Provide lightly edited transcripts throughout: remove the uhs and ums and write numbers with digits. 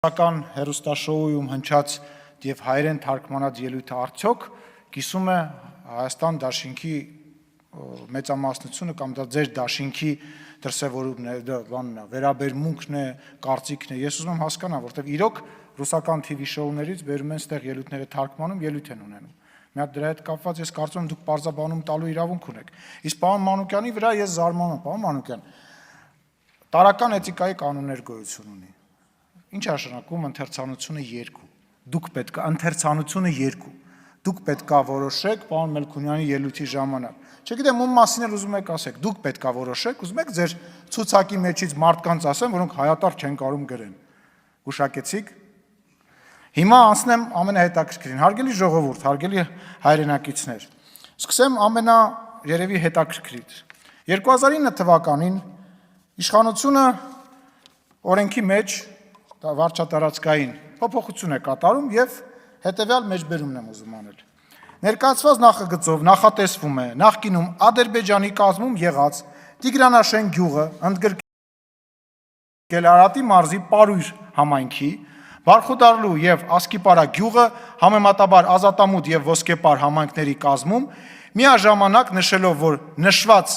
Ռուսական հեռուստաշոուում հնչած եւ հայերեն թարգմանած ելույթը արդյոք կիսում է Հայաստան դաշինքի մեծամասնությունը կամ դա ձեր դաշինքի դրսևորումն է, դա բանն է, վերաբերմունքն է, կարծիքն է։ Ես ուզում եմ հասկանալ, որտեղ իրոք ռուսական TV շոուներից բերում են ստեղ ելույթները թարգմանում, ելույթ են ունենում։ Մի հատ դրա հետ կապված ես կարծում եմ դուք բարձաբանում տալու իրավունք ունեք։ Իսկ պարոն Մանուկյանի վրա ես զարմանում եմ, պարոն Մանուկյան, տարական էթիկայի կանոններ գոյություն ունի։ Ինչ նշանակում ընթերցանությունը 2։ Դուք պետք է ընթերցանությունը 2։ Դուք պետք է որոշեք պարոն Մելքոնյանի ելույթի ժամանակ։ Չգիտեմ ում մասին էլ ուզում եք ասեք, դուք պետք է որոշեք, ուզում եք ձեր ցուցակի մեջից մարդկանց ասեմ, որոնք հայատար չեն կարող գրեն։ Գուշակեցիք։ Հիմա անցնեմ ամենահետաքրքրին։ Հարգելի ժողովուրդ, հարգելի հայրենակիցներ։ Սկսեմ երևի հետաքրքրից։ 2009 թվականին իշխանությունը օրենքի մեջ վարչատարածքային փոփոխություն է կատարում եւ հետեւյալ մեջբերումն եմ ուզում անել։ Ներկայացված նախագծով նախատեսվում է նախկինում Ադրբեջանի կազմում եղած Տիգրանաշեն գյուղը ընդգրկել Արարատի մարզի Պարույր համայնքի, Բարխուդարլու եւ Ասկիպարա գյուղը համեմատաբար Ազատամուտ եւ Ոսկեպար համայնքների կազմում, միաժամանակ նշելով, որ նշված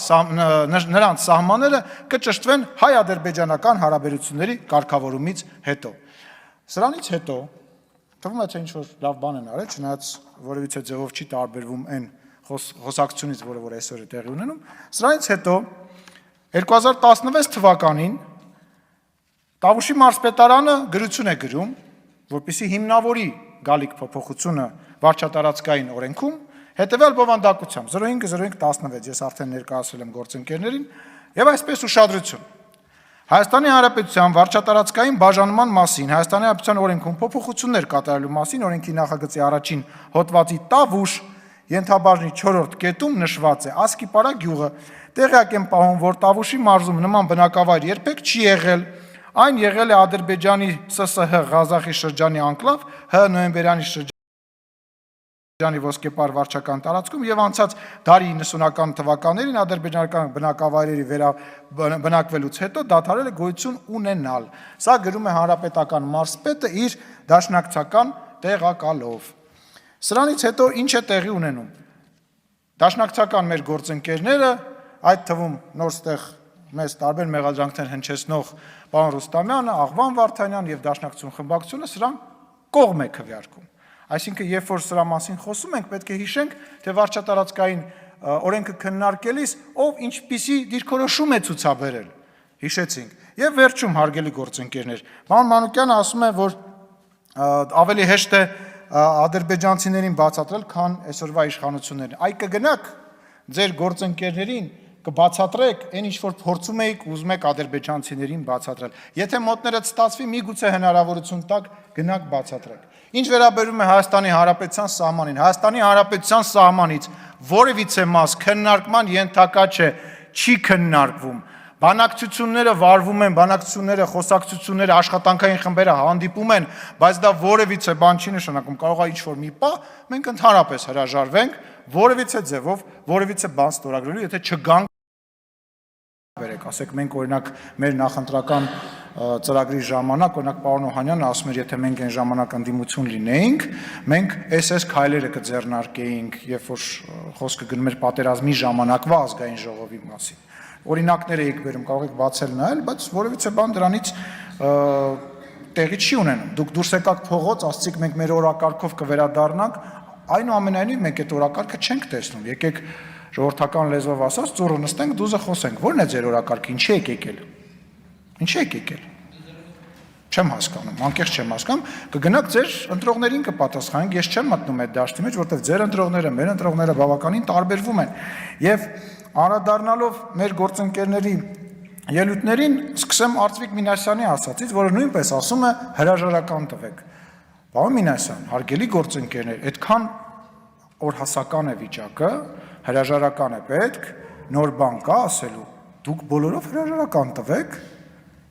նրանց սահմանները կճշտվեն հայ-ադրբեջանական հարաբերությունների կարգավորումից հետո։ Սրանից հետո թվում է թե ինչ-որ լավ բան են արել, չնայած որևիցե ձևով չի տարբերվում այն խոսակցությունից, որ այսօր է տեղի ունենում։ Սրանից հետո 2016 թվականին Տավուշի մարզպետարանը գրություն է գրում, որպեսզի հիմնավորի գալիք փոփոխությունը վարչատարածքային օրենքում հետևյալ բովանդակությամբ 050516 ես արդեն ներկայացրել եմ գործընկերներին եւ այսպես ուշադրություն Հայաստանի Հանրապետության վարչատարածքային բաժանման մասին Հայաստանի Հանրապետության օրենքում փոփոխություններ կատարելու մասին օրենքի նախագծի առաջին հոդվածի Տավուշ ենթաբաժնի 4-րդ կետում նշված է Ասկիպարա գյուղը տեղյակ եմ պահում, որ Տավուշի մարզում նման բնակավայր երբեք չի եղել Այն եղել է Ադրբեջանի ՍՍՀ Ղազախի շրջանի անկլավ, նոյեմբերյանի շրջանի Ոսկեպար վարչական տարածքում եւ անցած դարի 90-ական թվականներին ադրբեջանական բնակավայրերի բնակվելուց հետո դադարել է գոյություն ունենալ։ Սա գրում է հանրապետական մարզպետը իր դաշնակցական տեղակալով։ Սրանից հետո ինչ է տեղի ունենում։ Դաշնակցական մեր գործընկերները, այդ թվում նոր ստեղ մեզ տարբեր մեղադրանքներ հնչեցնող պարոն Ռուստամյանը, Աղվան Վարդանյան եւ Դաշնակցություն խմբակցությունը սրան կողմ է քվեարկում։ Այսինքն, երբ որ սրա մասին խոսում ենք, պետք է հիշենք, թե վարչատարածքային օրենքը քննարկելիս ով ինչպիսի դիրքորոշում է ցուցաբերել։ Հիշեցինք։ Եվ վերջում, հարգելի գործընկերներ, պարոն Մանուկյանը ասում է, որ ավելի հեշտ է ադրբեջանցիներին բացատրել, քան այսօրվա իշխանություններին։ Այ կգնաք ձեր գործընկերներին կբացատրեք այն ինչ որ փորձում եք ուզում եք ադրբեջանցիներին բացատրել։ Եթե մոտներդ ստացվի, միգուցե հնարավորություն տակ գնաք բացատրեք։ Ինչ վերաբերում է Հայաստանի Հանրապետության սահմանին, Հայաստանի Հանրապետության սահմանից որևիցե մաս քննարկման ենթակա չէ, չի քննարկվում։ Բանակցությունները վարվում են, բանակցությունները, խոսակցությունները, աշխատանքային խմբերը հանդիպում են, բայց դա որևիցե բան չի նշանակում, կարող է ինչ-որ մի պահ մենք ընդհանրապես հրաժարվենք որևիցե ձևով, որևիցե բան ստորագրելու, եթե չգանք Վերեք, ասեք մենք օրինակ մեր նախընտրական ծրագրի ժամանակ, օրինակ պարոն Օհանյանը ասում էր, եթե մենք այն ժամանակ ընդդիմություն լինեինք, մենք SS քայլերը կձեռնարկեինք, երբ որ խոսքը գնում էր պատերազմի ժամանակվա ազգային ժողովի մասին։ Օրինակներ եք բերում, կարող եք բացել նայել, բայց որևիցե բան դրանից տեղի չի ունենում։ Դուք դուրս եկաք փողոց, ասացիք մենք մեր օրակարգով կվերադառնանք, այնուամենայնիվ մենք այդ օրակարգը չենք տեսնում։ Եկեք ժողովրդական լեզվով ասած, ծուռը նստենք, դուզը խոսենք։ Ո՞րն է ձեր օրակարգը, ինչի եք եկել։ Ինչի եք եկել։ Չեմ հասկանում, անկեղծ չեմ հասկանում, կգնաք ձեր ընտրողներին կպատասխանենք, ես չեմ մտնում այդ դաշտի մեջ, որտեղ ձեր ընտրողները, մեր ընտրողները բավականին տարբերվում են։ Եվ անդրադառնալով մեր գործընկերների ելույթներին, սկսեմ Արծվիկ Մինասյանի ասածից, որը նույնպես ասում է հրաժարական տվեք։ Պարոն Մինասյան, հարգելի գործընկերներ, այդքան օրհասական է վիճակը, հրաժարական է պետք, նոր բան կա ասելու, դուք բոլորով հրաժարական տվեք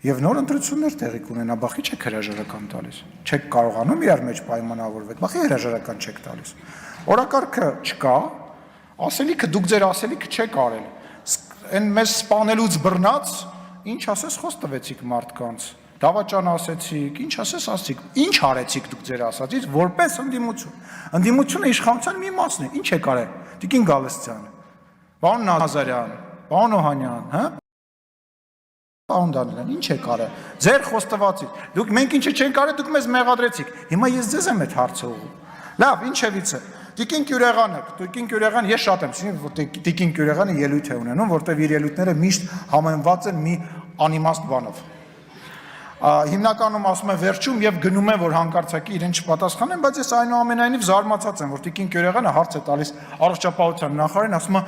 եւ նոր ընտրություններ տեղի կունենա, բախի չեք հրաժարական տալիս։ Չեք կարողանում իրար մեջ պայմանավորվել, բախի հրաժարական չեք տալիս։ Օրակարգը չկա, ասելիքը դուք ձեր ասելիքը չեք արել։ Այն մեզ սպանելուց բռնած, ինչ ասես խոսք տվեցիք մարդկանց։ դավաճան ասեցիք, ինչ ասես ասացիք, ինչ արեցիք դուք ձեր ասածից, որպես ընդդիմություն։ Ընդդիմությունը իշխանության մի մասն է, ինչ է կարել։ Տիկին Գալստյան, պարոն Նազարյան, պարոն Օհանյան, հա։ Պարոն Դանիելյան, ինչ է կարել։ Ձեր խոստվածից։ Դուք մենք ինչը չենք կարել, դուք մեզ մեղադրեցիք։ Հիմա ես ձեզ եմ այդ հարցը ուղղում։ Լավ, ինչևից է։ Տիկին Կյուրեղան, ես շատ եմ սիրում, որ Տիկին Կյուրեղանը ելույթ է ունենում, որտեղ իր ելույթները միշտ համեմված են մի անիմաստ բանով։ Հիմնականում ասում եմ վերջում եւ գնում եմ, որ հանկարծակի իրեն չպատասխանեն, բայց ես այնուամենայնիվ զարմացած եմ, որ Տիկին Կյուրեղանը հարց է տալիս առողջապահության նախարարին, ասում է,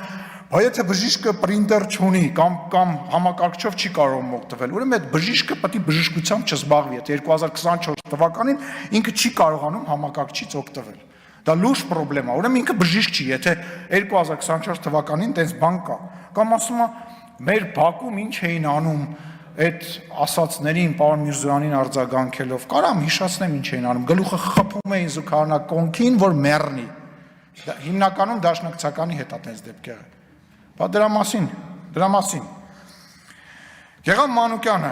«Բա եթե բժիշկը պրինտեր չունի կամ համակարգչով չի կարող օգտվել, ուրեմն այդ բժիշկը պետք է բժշկությամբ չզբաղվի, եթե 2024 թվականին ինքը չի կարողանում համակարգչից օգտվել»։ Դա լուրջ խնդրեմ է, ուրեմն ինքը բժիշկ չի, եթե 2024 թվականին տես բան կա։ Կամ ասում է, մեր Բաքում ինչ էին անում այդ ասածներին պարոն Միրզոյանին արձագանքելով, կարամ հիշացնեմ ինչ էին անում, գլուխը խփում էին զուգահեռնակոնքին, որ մեռնի։ Հիմնականում դաշնակցականի հետ է տես դեպքերը։ Բա դրա մասին։ Գեղամ Մանուկյանը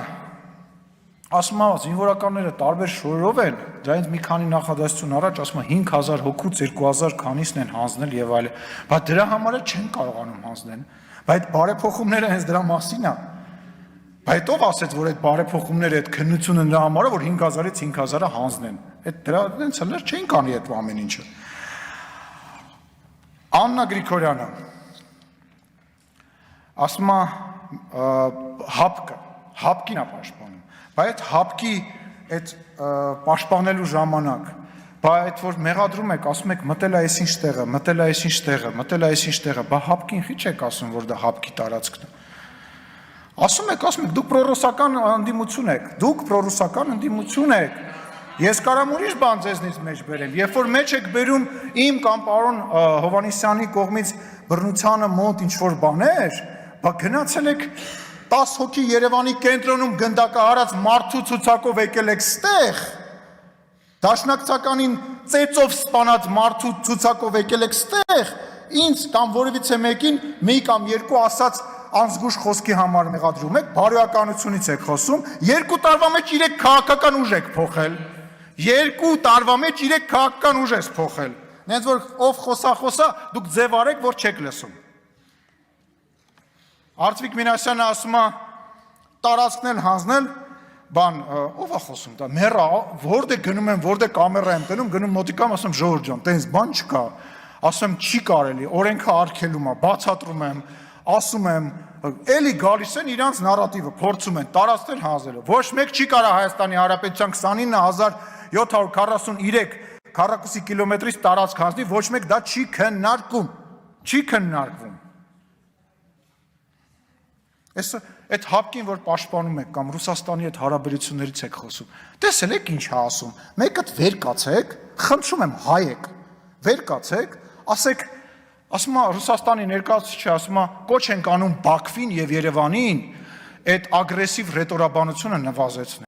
ասում է, զինվորականները տարբեր շորերով են, դրանից մի քանի նախադասություն առաջ ասում է 5000 հոգուց 2000 քանիսն են հանձնել եւ այլն։ Բա դրա համար չեն կարողանում հանձնել։ Բայց բարեփոխումները հենց դրա մասին է։ Բայց ով ասեց, որ այդ բարեփոխումները, այդ քննությունը նրա համար է, որ 5000-ից 5000-ը հանձնեն։ Այդ դրա դենց հլեր չեն կանի այդ ամեն ինչը։ Աննա Գրիգորյանը ասում է հապկին է պաշտպանում, բայց այդ հապկի այդ պաշտպանելու ժամանակ, բայց այդ որ մեղադրում եք, ասում եք մտել է այսինչ տեղը, բա հապկին խի չեք ասում, որ դա հապկի տարածքն է։ Ասում եք, դուք պրոռուսական ընդդիմություն եք, ես կարամ ուրիշ բան ձեզնից մեջ բերեմ, երբ որ մեջ եք բերում իմ կամ պարոն Հովհաննիսյանի կողմից բռնությանը մոտ ինչ-որ բաներ, բա գնացել եք 10 հոգի Երևանի կենտրոնում գնդակահարած մարդու ցուցակով եկել եք ստեղ, դաշնակցականին ծեծով սպանած մարդու ցուցակով եկել եք ստեղ, ինձ կամ որևիցե մեկին մի կամ երկու ասած անզգուշ խոսքի համար մեղադրում եք, բարոյականությունից եք խոսում, 2 տարվա մեջ 3 քաղաքական ուժ եք փոխել, 2 տարվա մեջ 3 քաղաքական ուժ եք փոխել, նենց որ ով խոսա, դուք ձև արեք, որ չեք լսում։ Արծվիկ Մինասյանը ասում է, տարածքնել հանձնել, բան, ով է խոսում դա, մեռա, որտե գնում եմ, որտե կամերա եմ տնում, գնում մոտիկամ, ասում Ժողովուրդ ջան, տենց բան չկա, ասում չի կարելի, օրենքը արգելում է, բացատրում եմ, ասում եմ, էլի գալիս են իրանց նարատիվը, փորձում են տարածքներ հանձնելու, ոչ մեկ չի կարող Հայաստանի Հանրապետության 29743 քառակուսի կիլոմետրից տարածք հանձնի, ոչ մեկ դա չի քննարկվում։ Այդ հապկին, որ պաշտպանում եք կամ Ռուսաստանի հետ հարաբերություններից եք խոսում, տեսել եք ինչ է ասում, մեկդ վեր կացեք, խնդրում եմ հայ եք, վեր կացեք, ասեք, ասում է Ռուսաստանի ներկայացուցիչը ասում է կոչ ենք անում Բաքվին եւ Երևանին այդ ագրեսիվ ռետորաբանությունը նվազեցնել։